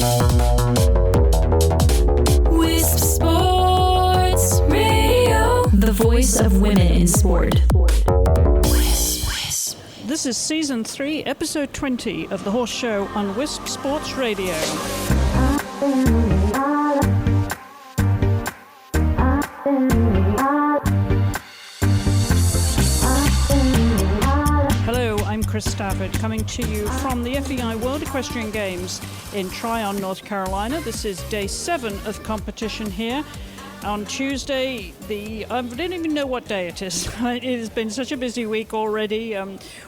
Wisp Sports Radio, the voice of women in sport. This is Season 3, Episode 20 of The Horse Show on Wisp Sports Radio. Hello, I'm Chris Stafford, coming to you from the FEI World Equestrian Games in Tryon, North Carolina. This is day 7 of competition here. On Tuesday, I don't even know what day it is. It has been such a busy week already.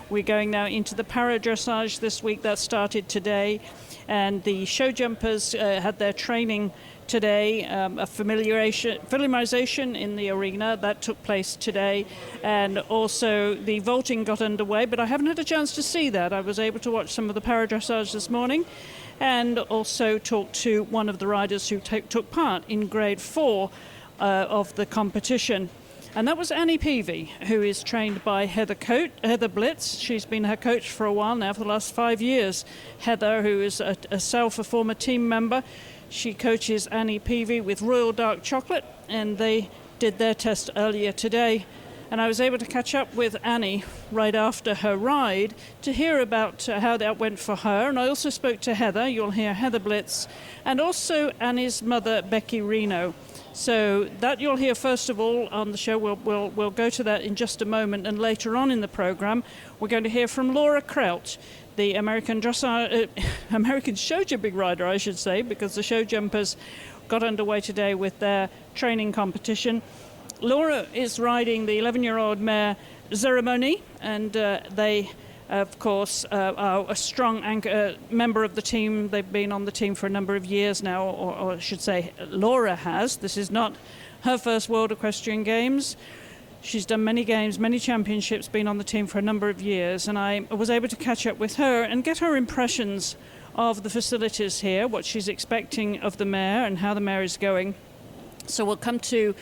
We're going now into the para dressage this week. That started today. And the show jumpers had their training today, a familiarization in the arena. That took place today. And also the vaulting got underway, but I haven't had a chance to see that. I was able to watch some of the para dressage this morning and also talked to one of the riders who took part in grade 4 of the competition. And that was Annie Peavy, who is trained by Heather Blitz. She's been her coach for a while now, for the last 5 years. Heather, who is a former team member, she coaches Annie Peavy with Royal Dark Chocolate, and they did their test earlier today. And I was able to catch up with Annie right after her ride to hear about how that went for her. And I also spoke to Heather. You'll hear Heather Blitz, and also Annie's mother, Becky Reno. So that you'll hear first of all on the show. We'll go to that in just a moment. And later on in the program, we're going to hear from Laura Kraut, the American show jumping rider, I should say, because the show jumpers got underway today with their training competition. Laura is riding the 11-year-old mare Zeremonie, and they, of course, are a strong member of the team. They've been on the team for a number of years now, or I should say Laura has. This is not her first World Equestrian Games. She's done many games, many championships, been on the team for a number of years, and I was able to catch up with her and get her impressions of the facilities here, what she's expecting of the mare and how the mare is going. So we'll come to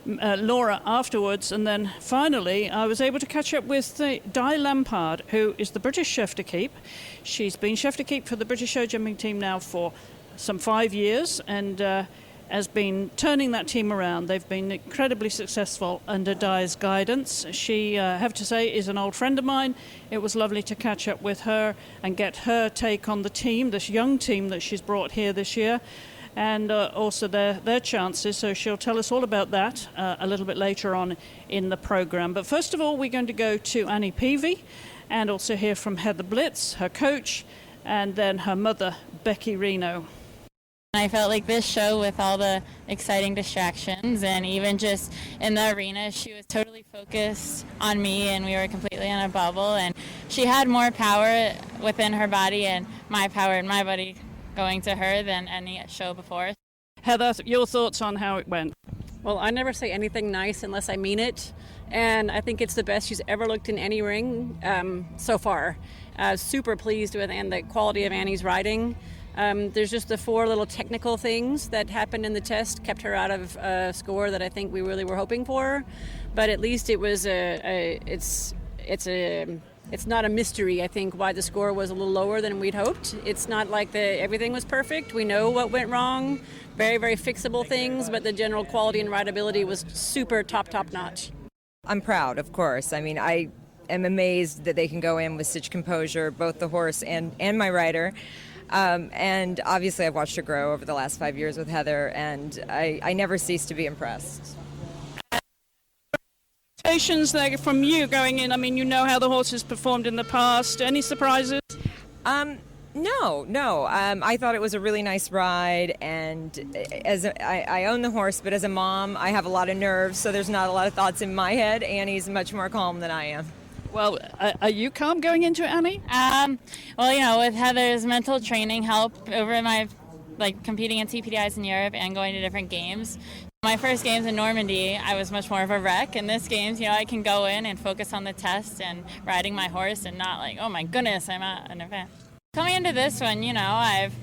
Laura afterwards, and then finally I was able to catch up with Di Lampard, who is the British chef d'equipe. She's been chef d'equipe for the British show jumping team now for some 5 years, and has been turning that team around. They've been incredibly successful under Di's guidance. She, I have to say, is an old friend of mine. It was lovely to catch up with her and get her take on the team, this young team that she's brought here this year, and also their chances. So she'll tell us all about that a little bit later on in the program. But first of all, we're going to go to Annie Peavy and also hear from Heather Blitz, her coach, and then her mother, Becky Reno. I felt like this show, with all the exciting distractions and even just in the arena, she was totally focused on me and we were completely in a bubble, and she had more power within her body and my power in my body going to her than any show before. Heather, your thoughts on how it went? Well, I never say anything nice unless I mean it, and I think it's the best she's ever looked in any ring so far. Super pleased with and the quality of Annie's riding. There's just the 4 little technical things that happened in the test kept her out of a score that I think we really were hoping for, but at least it was it's not a mystery, I think, why the score was a little lower than we'd hoped. It's not like everything was perfect. We know what went wrong, very, very fixable things, but the general quality and rideability was super top notch. I'm proud, of course. I mean, I am amazed that they can go in with such composure, both the horse and my rider. And obviously I've watched her grow over the last 5 years with Heather, and I never cease to be impressed. Expectations there from you going in? I mean, you know how the horse has performed in the past. Any surprises? No. I thought it was a really nice ride, and I own the horse, but as a mom, I have a lot of nerves, so there's not a lot of thoughts in my head. Annie's much more calm than I am. Well, are you calm going into it, Annie? Well, with Heather's mental training help over my competing in TPDIs in Europe and going to different games. My first games in Normandy, I was much more of a wreck. In this games, I can go in and focus on the test and riding my horse and not like, oh my goodness, I'm at an event. Coming into this one, I've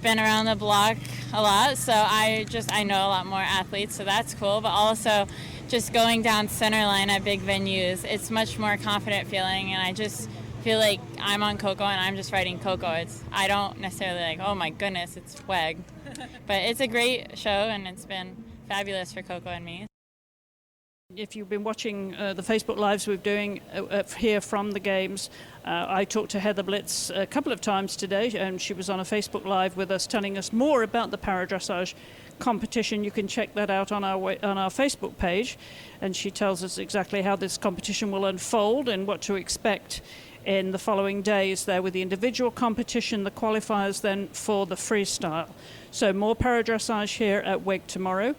been around the block a lot, so I know a lot more athletes, so that's cool. But also, just going down center line at big venues, it's much more confident feeling, and I just feel feel like I'm on Coco and I'm just riding Coco. I don't necessarily like, oh my goodness, it's WEG. But it's a great show, and it's been fabulous for Coco and me. If you've been watching the Facebook Lives we're doing here from the Games, I talked to Heather Blitz a couple of times today, and she was on a Facebook Live with us telling us more about the paradressage competition. You can check that out on our Facebook page, and she tells us exactly how this competition will unfold and what to expect in the following days there with the individual competition, the qualifiers then for the freestyle. So more paradressage here at WEG tomorrow.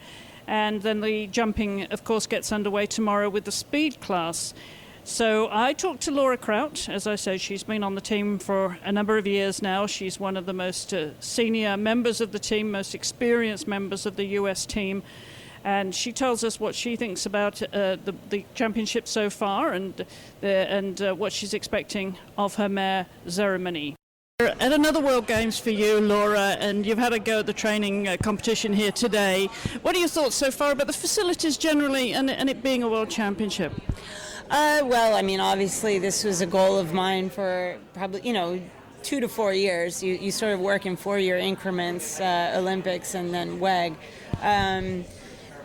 And then the jumping, of course, gets underway tomorrow with the speed class. So I talked to Laura Kraut. As I said, she's been on the team for a number of years now. She's one of the most senior members of the team, most experienced members of the US team. And she tells us what she thinks about the championship so far and what she's expecting of her mare, Zeremonie. At another World Games for you, Laura, and you've had a go at the training competition here today. What are your thoughts so far about the facilities generally and it being a World Championship? Well, I mean, obviously this was a goal of mine for probably, 2 to 4 years. You sort of work in 4-year increments, Olympics and then WEG.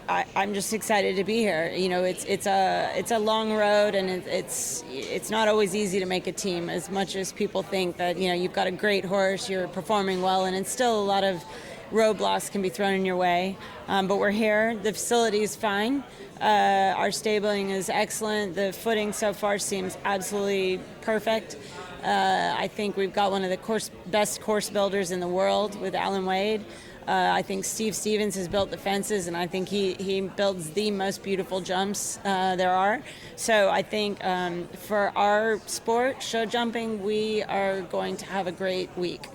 I'm just excited to be here. It's a long road, and it's not always easy to make a team. As much as people think that you've got a great horse, you're performing well, and it's still a lot of roadblocks can be thrown in your way. But we're here. The facility is fine. Our stabling is excellent. The footing so far seems absolutely perfect. I think we've got one of the best course builders in the world with Alan Wade. I think Steve Stevens has built the fences, and I think he builds the most beautiful jumps there are. So I think for our sport, show jumping, we are going to have a great week.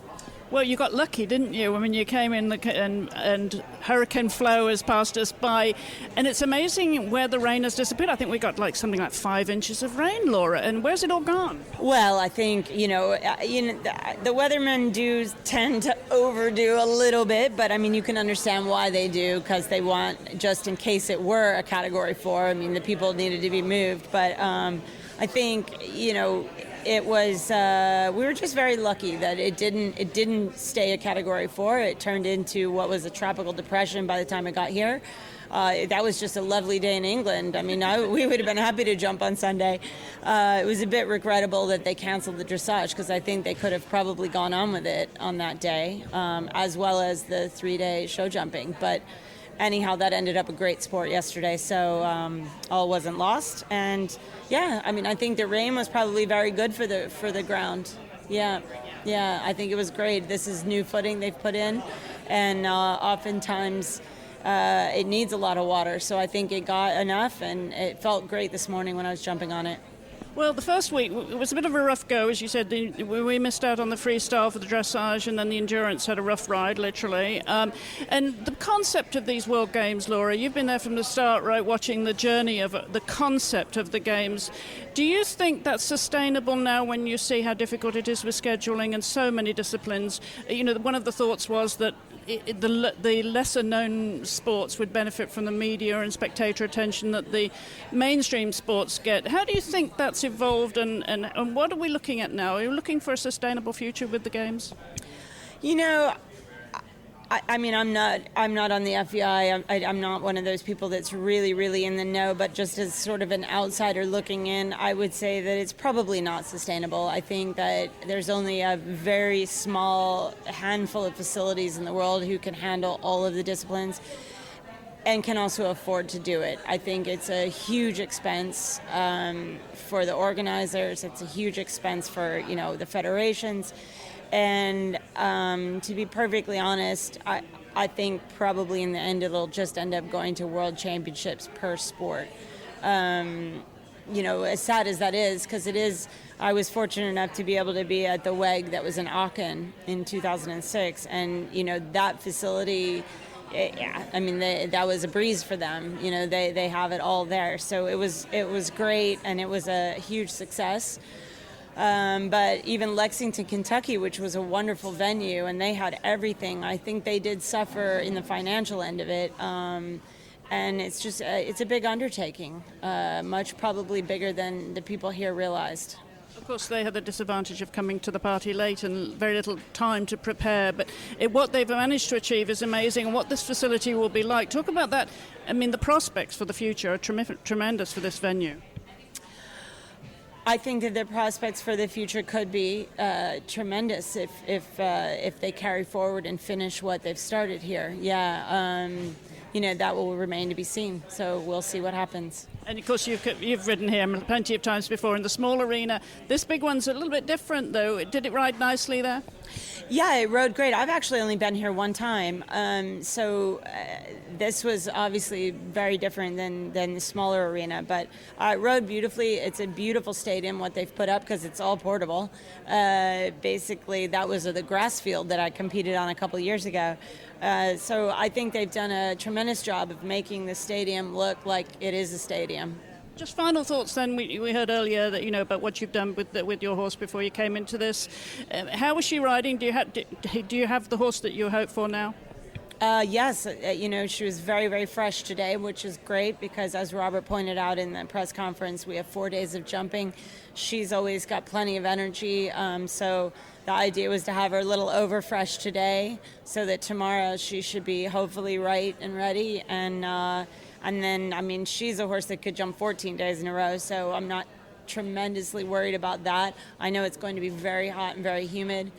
Well, you got lucky, didn't you? I mean, you came in and hurricane flow has passed us by, and it's amazing where the rain has disappeared. I think we got something like 5 inches of rain, Laura, and where's it all gone? Well, I think the weathermen do tend to overdo a little bit, but I mean you can understand why they do, because they want, just in case it were a Category 4. I mean the people needed to be moved, but I think it was we were just very lucky that it didn't stay a Category 4. It turned into what was a tropical depression by the time it got here. That was just a lovely day in England. I mean, we would have been happy to jump on Sunday. It was a bit regrettable that they canceled the dressage, because I think they could have probably gone on with it on that day, as well as the 3-day show jumping. But anyhow, that ended up a great sport yesterday, so all wasn't lost. And yeah, I mean, I think the rain was probably very good for the ground. Yeah, I think it was great. This is new footing they've put in, and oftentimes it needs a lot of water. So I think it got enough, and it felt great this morning when I was jumping on it. Well, the first week it was a bit of a rough go, as you said. We missed out on the freestyle for the dressage, and then the endurance had a rough ride, literally. And the concept of these World Games, Laura, you've been there from the start, right, watching the journey of the concept of the Games. Do you think that's sustainable now when you see how difficult it is with scheduling and so many disciplines? One of the thoughts was that the lesser-known sports would benefit from the media and spectator attention that the mainstream sports get. How do you think that's evolved, and what are we looking at now? Are you looking for a sustainable future with the Games? I mean, I'm not on the FEI. I'm not one of those people that's really, really in the know, but just as sort of an outsider looking in, I would say that it's probably not sustainable. I think that there's only a very small handful of facilities in the world who can handle all of the disciplines and can also afford to do it. I think it's a huge expense for the organizers. It's a huge expense for, the federations. And to be perfectly honest, I think probably in the end it'll just end up going to world championships per sport. As sad as that is, because it is, I was fortunate enough to be able to be at the WEG that was in Aachen in 2006, and that facility, that was a breeze for them. They have it all there, so it was great, and it was a huge success. But even Lexington, Kentucky, which was a wonderful venue, and they had everything, I think they did suffer in the financial end of it. And it's a big undertaking, much probably bigger than the people here realized. Of course, they had the disadvantage of coming to the party late and very little time to prepare, but what they've managed to achieve is amazing, and what this facility will be like. Talk about that. I mean, the prospects for the future are tremendous for this venue. I think that the prospects for the future could be tremendous if they carry forward and finish what they've started here. That will remain to be seen. So we'll see what happens. And of course, you've ridden here plenty of times before in the small arena. This big one's a little bit different, though. Did it ride nicely there? Yeah, it rode great. I've actually only been here one time, so this was obviously very different than the smaller arena, but it rode beautifully. It's a beautiful stadium, what they've put up, because it's all portable. Basically, that was the grass field that I competed on a couple of years ago. So I think they've done a tremendous job of making the stadium look like it is a stadium. Just final thoughts then. We heard earlier that about what you've done with your horse before you came into this. How was she riding? Do you have the horse that you hope for now? Yes, she was very, very fresh today, which is great because, as Robert pointed out in the press conference, we have 4 days of jumping. She's always got plenty of energy, so the idea was to have her a little over fresh today so that tomorrow she should be hopefully right and ready. And then, she's a horse that could jump 14 days in a row, so I'm not tremendously worried about that. I know it's going to be very hot and very humid.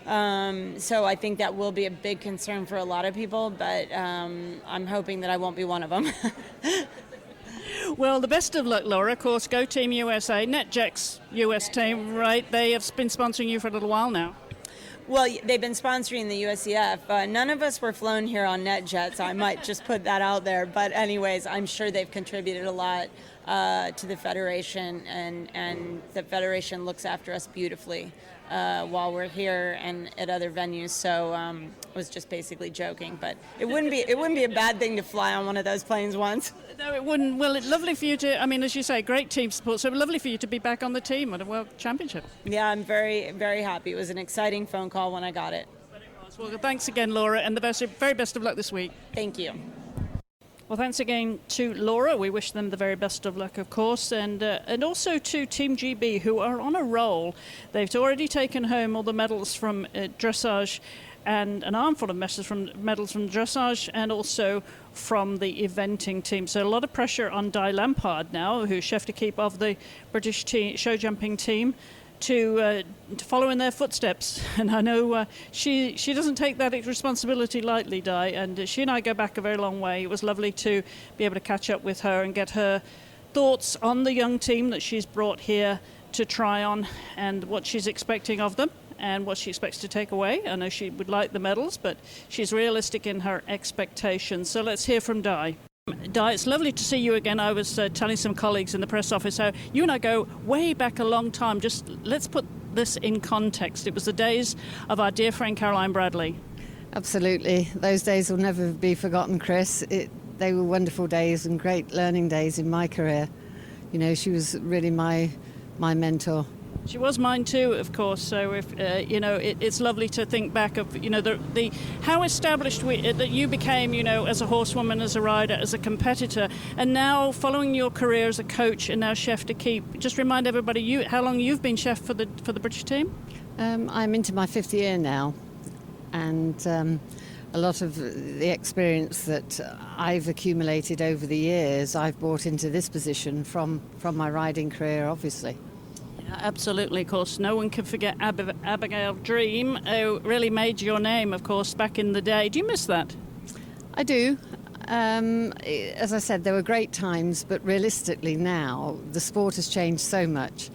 So I think that will be a big concern for a lot of people, but I'm hoping that I won't be one of them. Well, the best of luck, Laura. Of course, Go Team USA, NetJets US team, right? They have been sponsoring you for a little while now. Well, they've been sponsoring the USEF. None of us were flown here on NetJets, so I might just put that out there. But anyways, I'm sure they've contributed a lot to the Federation, and the Federation looks after us beautifully while we're here and at other venues. So I was just basically joking, but it wouldn't be a bad thing to fly on one of those planes once. No, it wouldn't. Well, it's lovely for you to, as you say, great team support. So lovely for you to be back on the team at a World Championship. Yeah, I'm very, very happy. It was an exciting phone call when I got it. Well, thanks again, Laura, and the very best of luck this week. Thank you. Well, thanks again to Laura. We wish them the very best of luck, of course, and also to Team GB, who are on a roll. They've already taken home all the medals from dressage, and an armful of medals from dressage, and also from the eventing team. So a lot of pressure on Di Lampard now, who's chef d'equipe of the British show jumping team, to follow in their footsteps. And I know she doesn't take that responsibility lightly, Di, and she and I go back a very long way. It was lovely to be able to catch up with her and get her thoughts on the young team that she's brought here to try on, and what she's expecting of them and what she expects to take away. I know she would like the medals, but she's realistic in her expectations. So let's hear from Di. Di, it's lovely to see you again. I was telling some colleagues in the press office how you and I go way back a long time. Just let's put this in context. It was the days of our dear friend Caroline Bradley. Absolutely. Those days will never be forgotten, Chris. They were wonderful days and great learning days in my career. She was really my mentor. She was mine too, of course. So if it's lovely to think back of the how established that you became, as a horsewoman, as a rider, as a competitor, and now following your career as a coach and now chef d'equipe. Just remind everybody how long you've been chef for the British team. I'm into my 5th year now, and a lot of the experience that I've accumulated over the years, I've brought into this position from my riding career, obviously. Absolutely, of course. No one can forget Abigail Dream, who really made your name, of course, back in the day. Do you miss that? I do. As I said, there were great times, but realistically now, the sport has changed so much,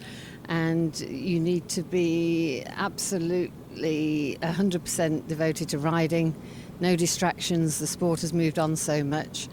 and you need to be absolutely 100% devoted to riding. No distractions. The sport has moved on so much.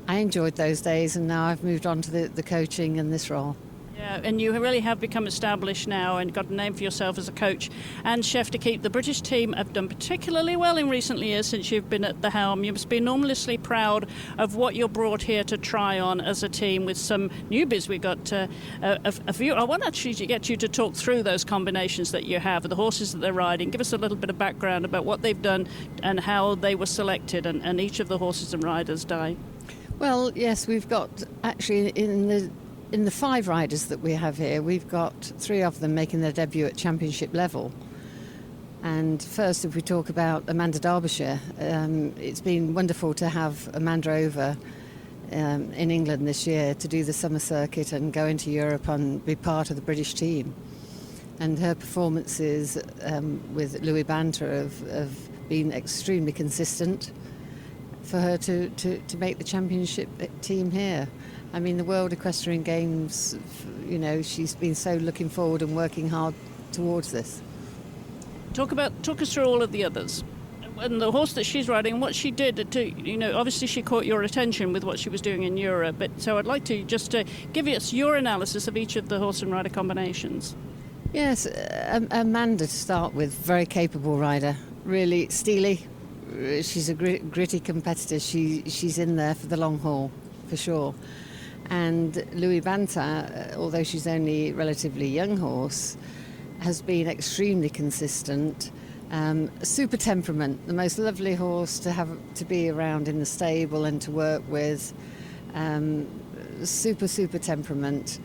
I enjoyed those days, and now I've moved on to the coaching and this role. Yeah, and you really have become established now and got a name for yourself as a coach and chef d'equipe. The British team have done particularly well in recent years since you've been at the helm. You must be enormously proud of what you're brought here to try on as a team with some newbies. We've got a few. I want actually to get you to talk through those combinations that you have, the horses that they're riding. Give us a little bit of background about what they've done and how they were selected, and each of the horses and riders, Di. Well, yes, we've got actually in the in the 5 riders that we have here, we've got 3 of them making their debut at championship level. And first, if we talk about Amanda Derbyshire, it's been wonderful to have Amanda over in England this year to do the summer circuit and go into Europe and be part of the British team. And her performances with Louis Banter have been extremely consistent for her to make the championship team here. I mean, the World Equestrian Games, she's been so looking forward and working hard towards this. Talk us through all of the others. And the horse that she's riding, what she did to, obviously she caught your attention with what she was doing in Europe. But so I'd like to just give us your analysis of each of the horse and rider combinations. Yes, Amanda to start with, very capable rider, really steely. She's a gritty competitor. She's in there for the long haul, for sure. And Louis Banter, although she's only a relatively young horse, has been extremely consistent. Super temperament, the most lovely horse to be around in the stable and to work with. Super temperament.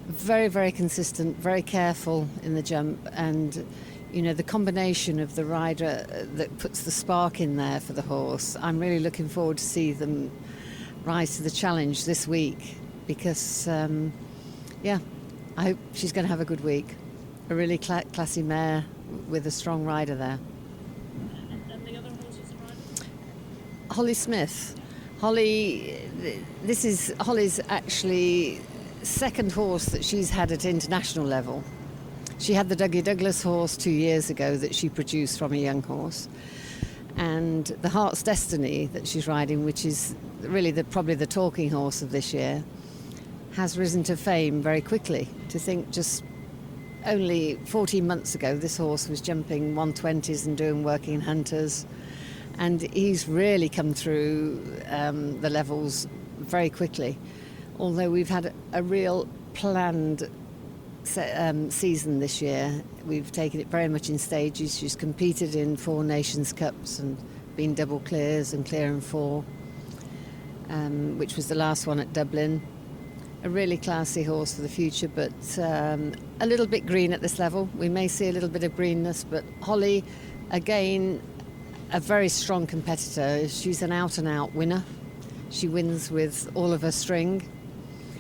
Very, very consistent, very careful in the jump, and the combination of the rider that puts the spark in there for the horse. I'm really looking forward to see them rise to the challenge this week because, I hope she's going to have a good week. A really classy mare with a strong rider there. And the other horses and riders? Holly Smith. This is Holly's actually second horse that she's had at international level. She had the Dougie Douglas horse 2 years ago that she produced from a young horse. And the Heart's Destiny that she's riding, which is really probably the talking horse of this year, has risen to fame very quickly. To think just only 14 months ago this horse was jumping 120s and doing working hunters, and he's really come through the levels very quickly. Although we've had a real planned season this year, we've taken it very much in stages. She's competed in 4 Nations Cups and been double clears and clear in 4, which was the last one at Dublin. A really classy horse for the future, but a little bit green at this level. We may see a little bit of greenness, but Holly, again, a very strong competitor. She's an out-and-out winner. She wins with all of her string.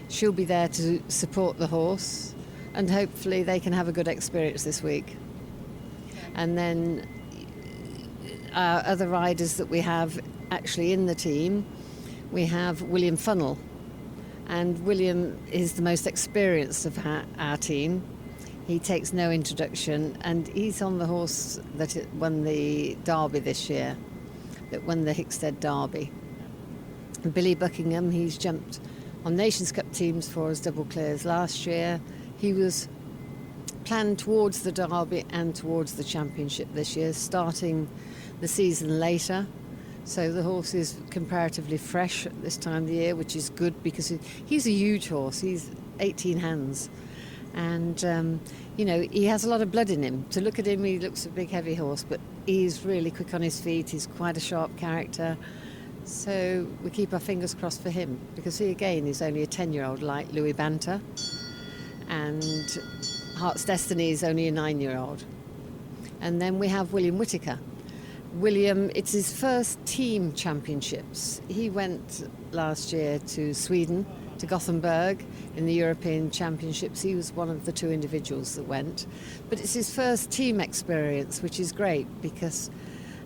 She'll be there to support the horse, and hopefully they can have a good experience this week. And then our other riders that we have actually in the team, we have William Funnell. And William is the most experienced of our team. He takes no introduction, and he's on the horse that won the Derby this year, that won the Hickstead Derby. And Billy Buckingham, he's jumped on Nations Cup teams for his double clears last year. He was planned towards the Derby and towards the championship this year, starting the season later. So the horse is comparatively fresh at this time of the year, which is good because he's a huge horse. He's 18 hands. And, he has a lot of blood in him. To look at him, he looks a big, heavy horse, but he's really quick on his feet. He's quite a sharp character. So we keep our fingers crossed for him because he, again, is only a 10-year-old like Louis Banter. And Heart's Destiny is only a 9-year-old. And then we have William Whittaker. William, it's his first team championships. He went last year to Sweden, to Gothenburg in the European Championships. He was one of the 2 individuals that went. But it's his first team experience, which is great because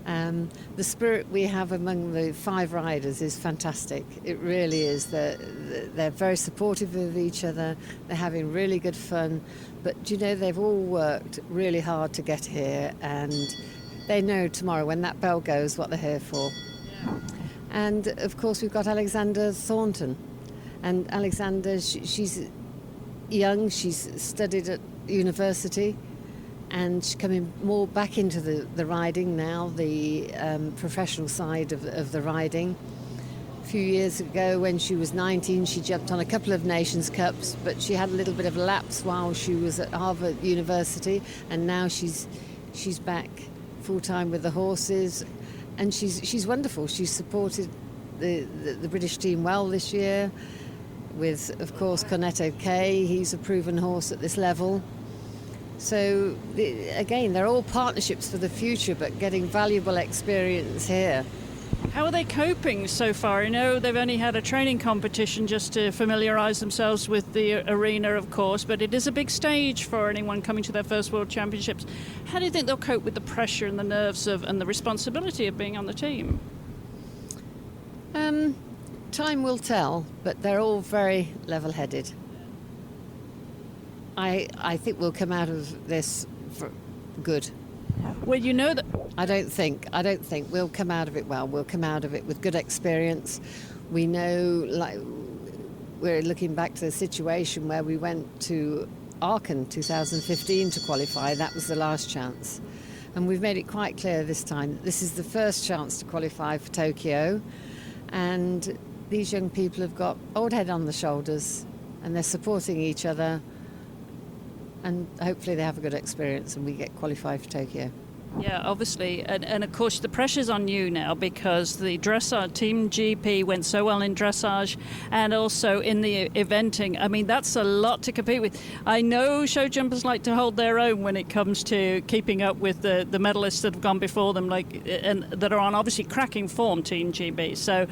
the spirit we have among the 5 riders is fantastic. It really is. They're very supportive of each other. They're having really good fun. But, they've all worked really hard to get here, and they know tomorrow when that bell goes what they're here for. Yeah. And, of course, we've got Alexander Thornton. And Alexander, she's young, she's studied at university, and she's coming more back into the riding now, the professional side of the riding. A few years ago, when she was 19, she jumped on a couple of Nations Cups, but she had a little bit of a lapse while she was at Harvard University, and now she's back full-time with the horses, and she's wonderful. She's supported the British team well this year. with, of course, Cornetto K. He's a proven horse at this level. So, again, they're all partnerships for the future, but getting valuable experience here. How are they coping so far? I know they've only had a training competition just to familiarise themselves with the arena, of course, but it is a big stage for anyone coming to their first World Championships. How do you think they'll cope with the pressure and the nerves and the responsibility of being on the team? Time will tell, but they're all very level-headed. I think we'll come out of this for good. Well, you know that... I don't think we'll come out of it well. We'll come out of it with good experience. We know, like, we're looking back to the situation where we went to Aachen 2015 to qualify. That was the last chance. And we've made it quite clear this time that this is the first chance to qualify for Tokyo. And these young people have got old head on the shoulders and they're supporting each other. And hopefully they have a good experience and we get qualified for Tokyo. Yeah, obviously. And of course, the pressure's on you now because the dressage Team GP went so well in dressage and also in the eventing. I mean, that's a lot to compete with. I know show jumpers like to hold their own when it comes to keeping up with the medalists that have gone before them, and that are on obviously cracking form, Team GB. So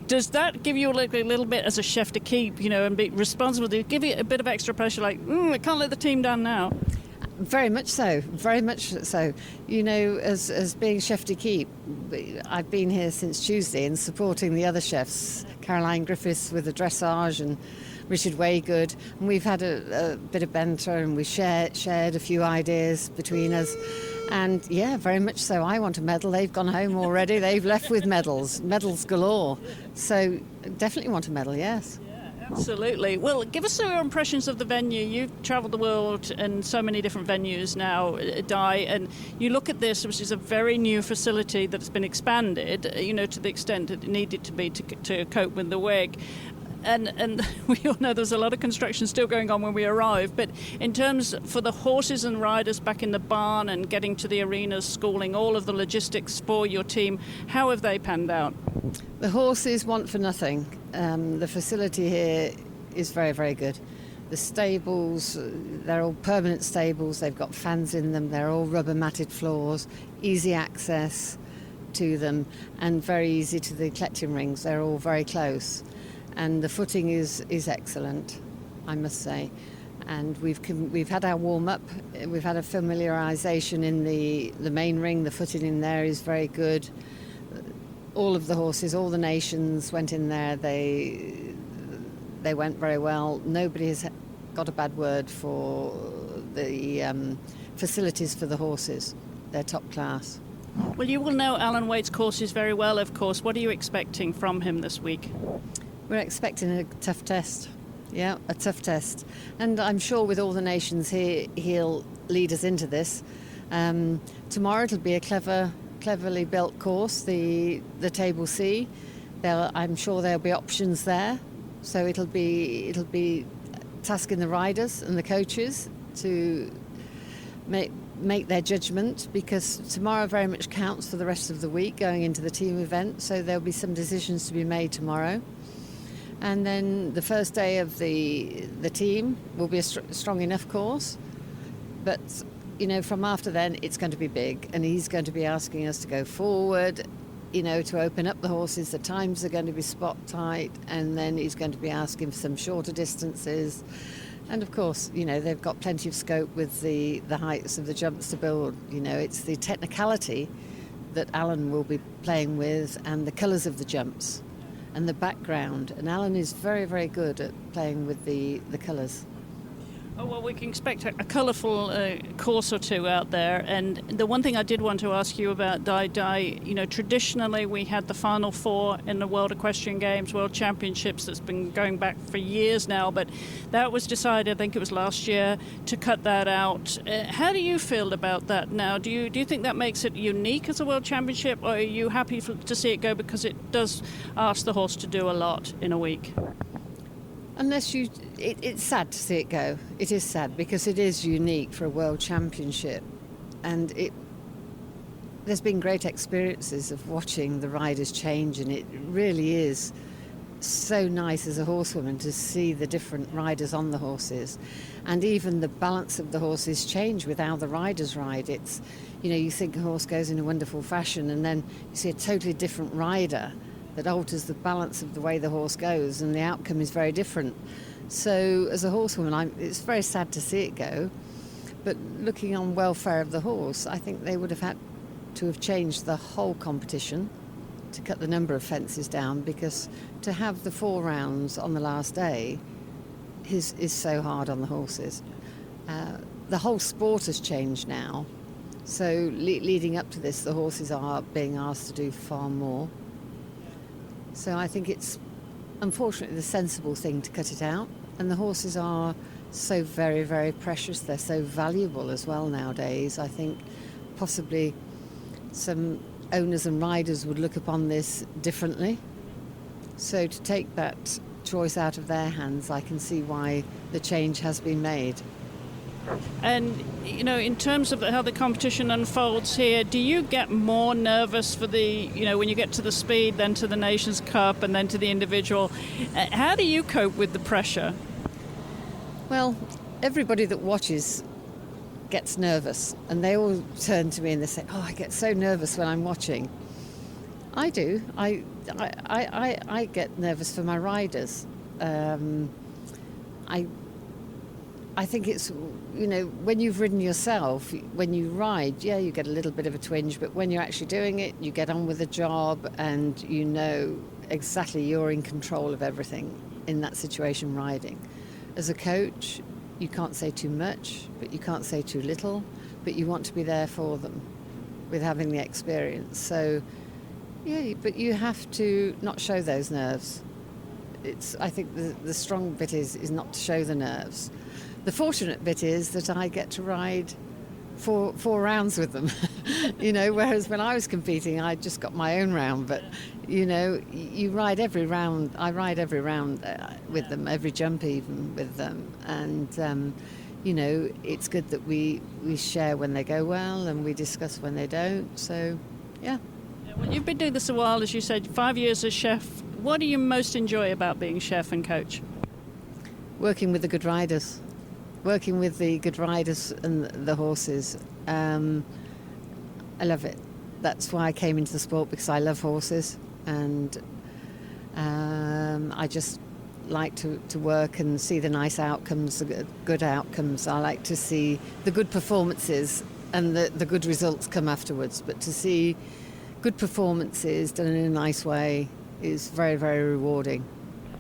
does that give you a little bit as a chef to keep, and be responsible? Do it give you a bit of extra pressure, like, I can't let the team down now? Very much so, very much so. As being chef d'équipe, I've been here since Tuesday and supporting the other chefs, Caroline Griffiths with the dressage and Richard Waygood. And we've had a bit of banter and we shared a few ideas between us. And yeah, very much so. I want a medal. They've gone home already. They've left with medals galore. So definitely want a medal, yes. Absolutely. Well, give us your impressions of the venue. You've travelled the world in so many different venues now, Di, and you look at this, which is a very new facility that's been expanded, to the extent that it needed to be to cope with the WEG. And we all know there's a lot of construction still going on when we arrive, but in terms for the horses and riders back in the barn and getting to the arenas, schooling, all of the logistics for your team, how have they panned out? The horses want for nothing. The facility here is very, very good. The stables, they're all permanent stables. They've got fans in them. They're all rubber matted floors, easy access to them, and very easy to the collecting rings. They're all very close. And the footing is excellent, I must say. And we've had our warm-up. We've had a familiarisation in the main ring. The footing in there is very good. All of the horses, all the nations went in there. They went very well. Nobody has got a bad word for the facilities for the horses. They're top class. Well, you will know Alan Wade's courses very well, of course. What are you expecting from him this week? We're expecting a tough test. Yeah, a tough test. And I'm sure with all the nations here, he'll lead us into this. Tomorrow it'll be a cleverly built course, the Table C. I'm sure there'll be options there. So it'll be tasking the riders and the coaches to make their judgment, because tomorrow very much counts for the rest of the week going into the team event. So there'll be some decisions to be made tomorrow. And then the first day of the team will be a strong enough course. But, from after then, it's going to be big. And he's going to be asking us to go forward, to open up the horses. The times are going to be spot tight. And then he's going to be asking for some shorter distances. And, of course, they've got plenty of scope with the heights of the jumps to build. It's the technicality that Alan will be playing with and the colours of the jumps and the background. And Alan is very, very good at playing with the colours. Oh, well, we can expect a colourful course or two out there. And the one thing I did want to ask you about, Di, traditionally we had the Final Four in the World Equestrian Games, World Championships, that's been going back for years now, but that was decided, I think it was last year, to cut that out. How do you feel about that now? Do you think that makes it unique as a World Championship, or are you happy to see it go because it does ask the horse to do a lot in a week? It's sad to see it go. It is sad because it is unique for a World Championship, and there's been great experiences of watching the riders change, and it really is so nice as a horsewoman to see the different riders on the horses, and even the balance of the horses change with how the riders ride. It's, you think a horse goes in a wonderful fashion, and then you see a totally different rider that alters the balance of the way the horse goes, and the outcome is very different. So as a horsewoman, it's very sad to see it go, but looking on welfare of the horse, I think they would have had to have changed the whole competition to cut the number of fences down, because to have the 4 rounds on the last day is so hard on the horses. The whole sport has changed now, so leading up to this, the horses are being asked to do far more. So I think it's unfortunately the sensible thing to cut it out, and the horses are so very, very precious. They're so valuable as well nowadays. I think possibly some owners and riders would look upon this differently. So to take that choice out of their hands, I can see why the change has been made. And, in terms of how the competition unfolds here, do you get more nervous for the, when you get to the speed, then to the Nations Cup, and then to the individual? How do you cope with the pressure? Well, everybody that watches gets nervous, and they all turn to me and they say, "Oh, I get so nervous when I'm watching." I do. I get nervous for my riders. I think it's, when you've ridden yourself, when you ride, you get a little bit of a twinge, but when you're actually doing it, you get on with the job, and exactly you're in control of everything in that situation riding. As a coach, you can't say too much, but you can't say too little, but you want to be there for them with having the experience. So, but you have to not show those nerves. I think the strong bit is not to show the nerves. The fortunate bit is that I get to ride four rounds with them, whereas when I was competing, I just got my own round. But, you ride every round. I ride every round with them, every jump even with them. And, it's good that we share when they go well, and we discuss when they don't. So, yeah. Well, you've been doing this a while, as you said, 5 years as chef. What do you most enjoy about being chef and coach? Working with the good riders. Working with the good riders and the horses. I love it. That's why I came into the sport, because I love horses, and I just like to work and see the nice outcomes, the good outcomes. I like to see the good performances and the good results come afterwards. But to see good performances done in a nice way is very, very rewarding.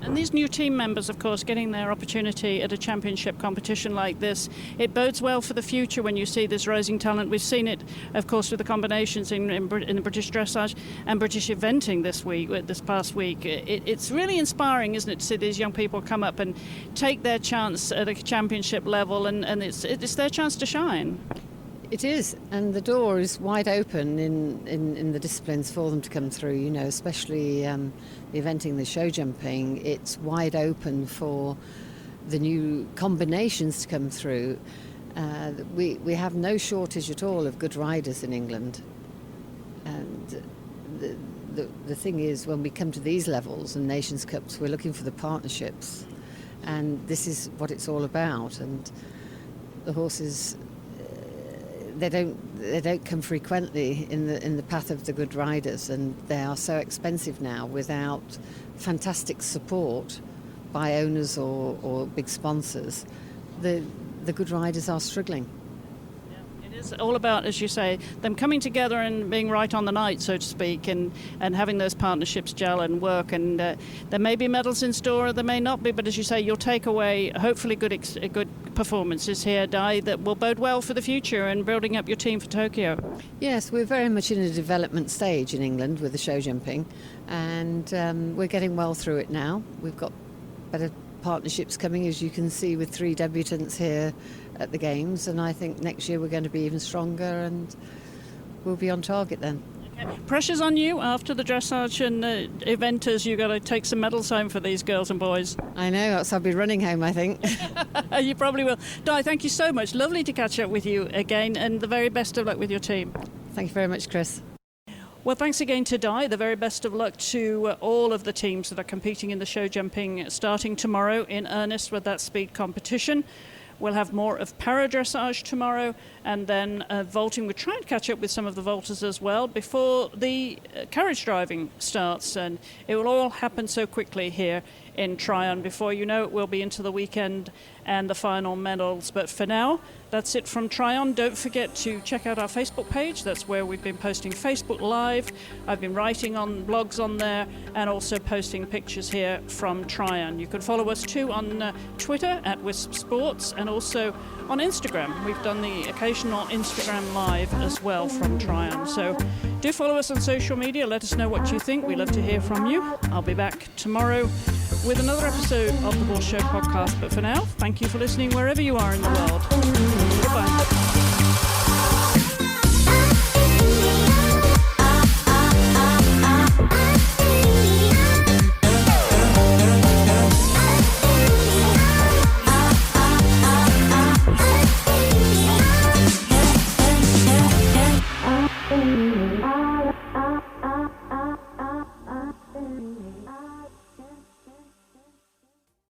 And these new team members, of course, getting their opportunity at a championship competition like this, it bodes well for the future when you see this rising talent. We've seen it, of course, with the combinations in the British dressage and British eventing this past week. It's really inspiring, isn't it, to see these young people come up and take their chance at a championship level, and it's their chance to shine. It is, and the door is wide open in the disciplines for them to come through, especially the eventing, the show jumping. It's wide open for the new combinations to come through. We have no shortage at all of good riders in England. And the thing is, when we come to these levels and Nations Cups, we're looking for the partnerships. And this is what it's all about. And the horses... They don't come frequently in the path of the good riders, and they are so expensive now without fantastic support by owners or big sponsors. The good riders are struggling. It's all about, as you say, them coming together and being right on the night, so to speak, and having those partnerships gel and work. And there may be medals in store, or there may not be, but as you say, you'll take away hopefully good performances here, Di, that will bode well for the future and building up your team for Tokyo. Yes, we're very much in a development stage in England with the show jumping, and we're getting well through it now. We've got better partnerships coming, as you can see, with 3 debutants here at the Games, and I think next year we're going to be even stronger, and we'll be on target then. Okay. Pressure's on you after the dressage and eventers. You've got to take some medals home for these girls and boys. I know, so I'll be running home, I think. You probably will. Di, thank you so much. Lovely to catch up with you again, and the very best of luck with your team. Thank you very much, Chris. Well, thanks again to Di. The very best of luck to all of the teams that are competing in the show jumping starting tomorrow in earnest with that speed competition. We'll have more of para-dressage tomorrow, and then vaulting. We're trying to catch up with some of the vaulters as well before the carriage driving starts, and it will all happen so quickly here in Tryon. Before you know it, we'll be into the weekend and the final medals. But for now, that's it from Tryon. Don't forget to check out our Facebook page. That's where we've been posting Facebook Live. I've been writing on blogs on there and also posting pictures here from Tryon. You can follow us too on Twitter at Wisp Sports and also on Instagram. We've done the occasional Instagram Live as well from Tryon. So do follow us on social media. Let us know what you think. We love to hear from you. I'll be back tomorrow with another episode of the Horse Show podcast. But for now, thank you for listening wherever you are in the world. Goodbye.